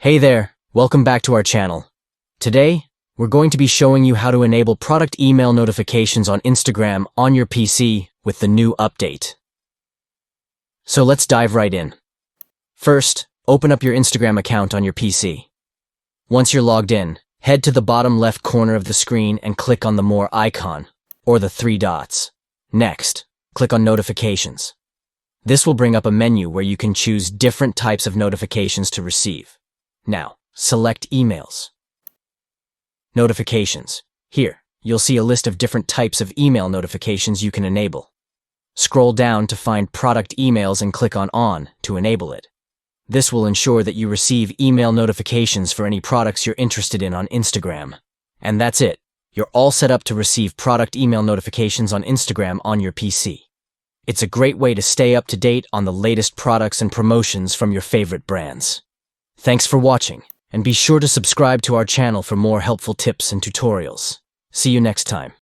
Hey there, welcome back to our channel. Today, we're going to be showing you how to enable product email notifications on Instagram on your PC with the new update. So let's dive right in. First, open up your Instagram account on your PC. Once you're logged in, head to the bottom left corner of the screen and click on the More icon, or the three dots. Next, click on Notifications. This will bring up a menu where you can choose different types of notifications to receive. Now, select Emails. Notifications. Here, you'll see a list of different types of email notifications you can enable. Scroll down to find Product Emails and click on to enable it. This will ensure that you receive email notifications for any products you're interested in on Instagram. And that's it. You're all set up to receive product email notifications on Instagram on your PC. It's a great way to stay up to date on the latest products and promotions from your favorite brands. Thanks for watching, and be sure to subscribe to our channel for more helpful tips and tutorials. See you next time.